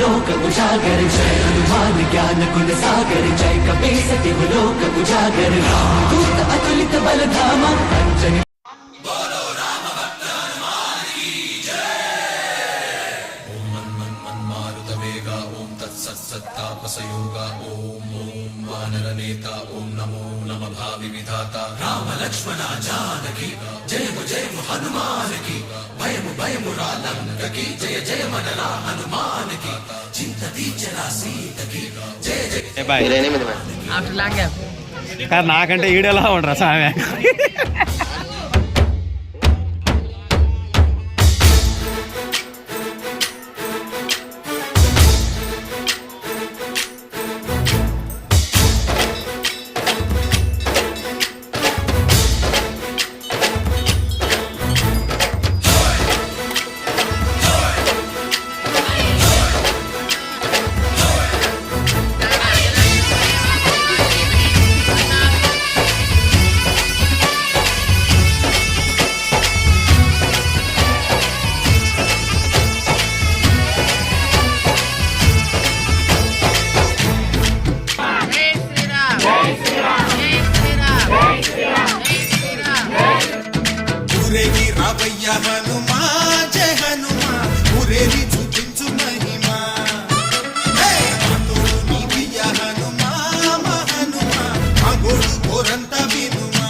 लोक उजागर जय हनुमान ज्ञान गुण सागर जय कपीसति लोक उजागर रामदूत अतुलित बल धामा अंजनी बोलो राम भक्त हनुमान की जय। ओम मन मन मन मारुत वेगा ओम तत्सत् सत्तापसयोगा ओम ओम वानर नेता ओम नमो नम भावि विधाता राम लक्ष्मण जानकी जय हनुमान की भयमु भयमु रालंक की जय जय मनरा हनुमान की चिंतती चला सीत की जय जय। आफ्टर लॉन्ग गैप నాకంటే ఈడేలా ఉండరా సామె हनुमा जय हनुमा मुरेली చూపించు మహిమా తోడు నీవియ హనుమా హనుమా అగోడు కోరంత వినుమా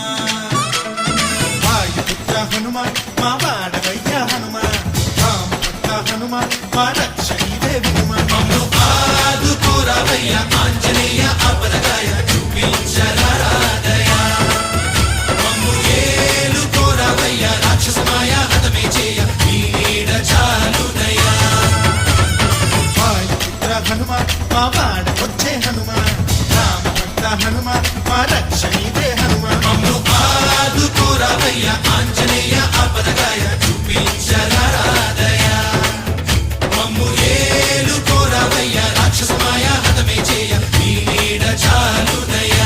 వాయుపుత్ర హనుమా మా వాడవయ్య హనుమా రామభక్త హనుమా మా రక్షణీదే వినుమా మమ్ము ఆదుకోరవయ్య ఆంజనేయ అపరగాయ చూపించరాదయ మమ్ము ఏలుకోరవయ్య రాక్షసమాయ హతమే చేయ నీడ చాలుదయ వాయుపుత్ర హనుమా మా వాడవచ్చే హనుమా రామభక్త హనుమా మా రక్షణీదే హనుమా మమ్ము ఆదుకోరవయ్య ఆంజనేయ అపరగాయ చూపించరాదయ మమ్ము ఏలుకోరవయ్య రాక్షసమాయ హతమే చేయ నీడ చాలుదయ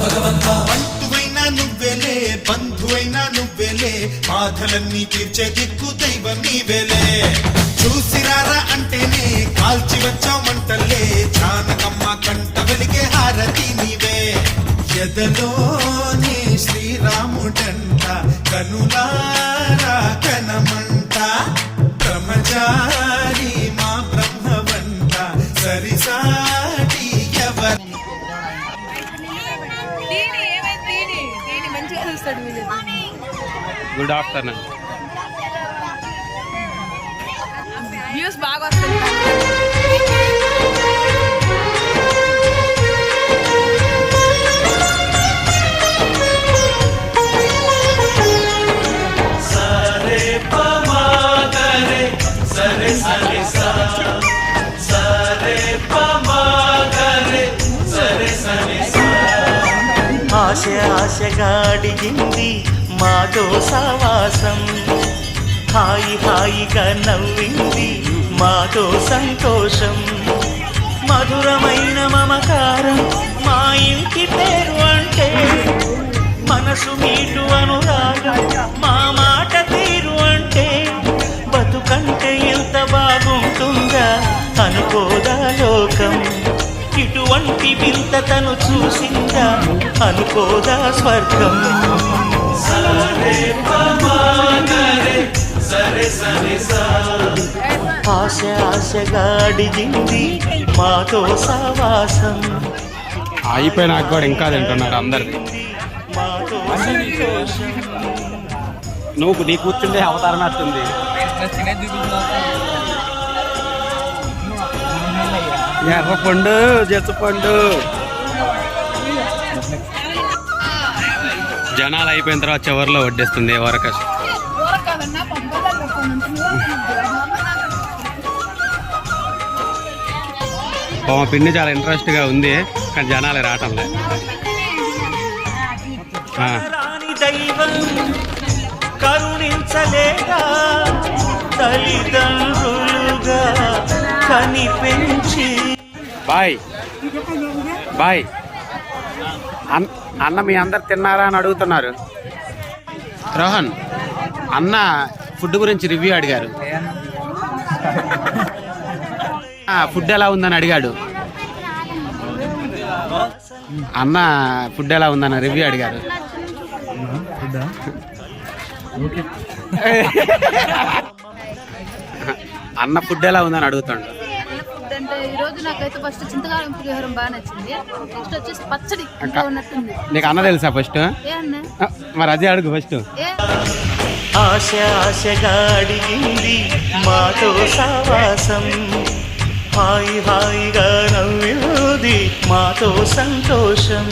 బంధువైనా నువ్వేలే బంధువైనా నువ్వేలే బాధలన్నీ తీర్చే దిక్కు దైవం నీవేలే చూసిరారా అంటేనే కాల్చి వచ్చామంటలే జానకమ్మ కంట వెలిగే హారతి నీవే ఎదలోనే శ్రీరాముడంట కనులారా కనమంట బ్రహ్మచారి మా బ్రహ్మవంట సరిసాటి ఎవరు గుడ్ ఆఫ్టర్నూన్ వ్యూస్ బాగా వస్తాయి ఆశ ఆశగా అడిగింది మాతో సావాసం హాయి హాయిగా నవ్వింది మాతో సంతోషం మధురమైన మమకారం మా ఇంటి పేరు అంటే మనసు మీటు అనురాగం మా మాట తీరు అంటే బతుకంటే ఎంత బాగుంటుందా అనుకోదా లోకం ఇటువంటి వింతతను చూసిందా అనుకోదా స్వర్గం ఆశ ఆశగా అడిగింది మాతో సావాసం అయిపోయినాక కూడా ఇంకా తింటున్నారు అందరిది మాతో సంతోషం నువ్వు నీ కూర్చుండే అవతారం వస్తుంది ఎర్ర పండు జెత్తపండు. జనాలు అయిపోయిన తర్వాత చివరిలో వడ్డిస్తుంది వరకష్. పిండి చాలా ఇంట్రెస్ట్ గా ఉంది కానీ జనాలు రావటం లేదు. రాని దైవం కరుణించలేగా తల్లిదండ్రులుగా కని పెంచి. Bye bye. అన్న మీ అందరు తిన్నారా అని అడుగుతున్నారు. రోహన్ అన్న ఫుడ్ గురించి రివ్యూ అడిగారు. ఫుడ్ ఎలా ఉందని అడిగాడు. అన్న ఫుడ్ ఎలా ఉందని రివ్యూ అడిగారు. అన్న ఫుడ్ ఎలా ఉందని అడుగుతాడు. ఫుడ్ అంటే ఈ రోజు నాకైతే ఫస్ట్ చింతకాలం పులిహోరం బాగా నచ్చింది. నెక్స్ట్ వచ్చేసి పచ్చడి ఉన్నట్టుంది. నీకు అన్న తెలుసా ఫస్ట్? మరి అదే అడుగు ఫస్ట్. ఆశ ఆశగా అడిగింది మాతో సావాసం, హాయి హాయిగా నవ్వుది మాతో సంతోషం.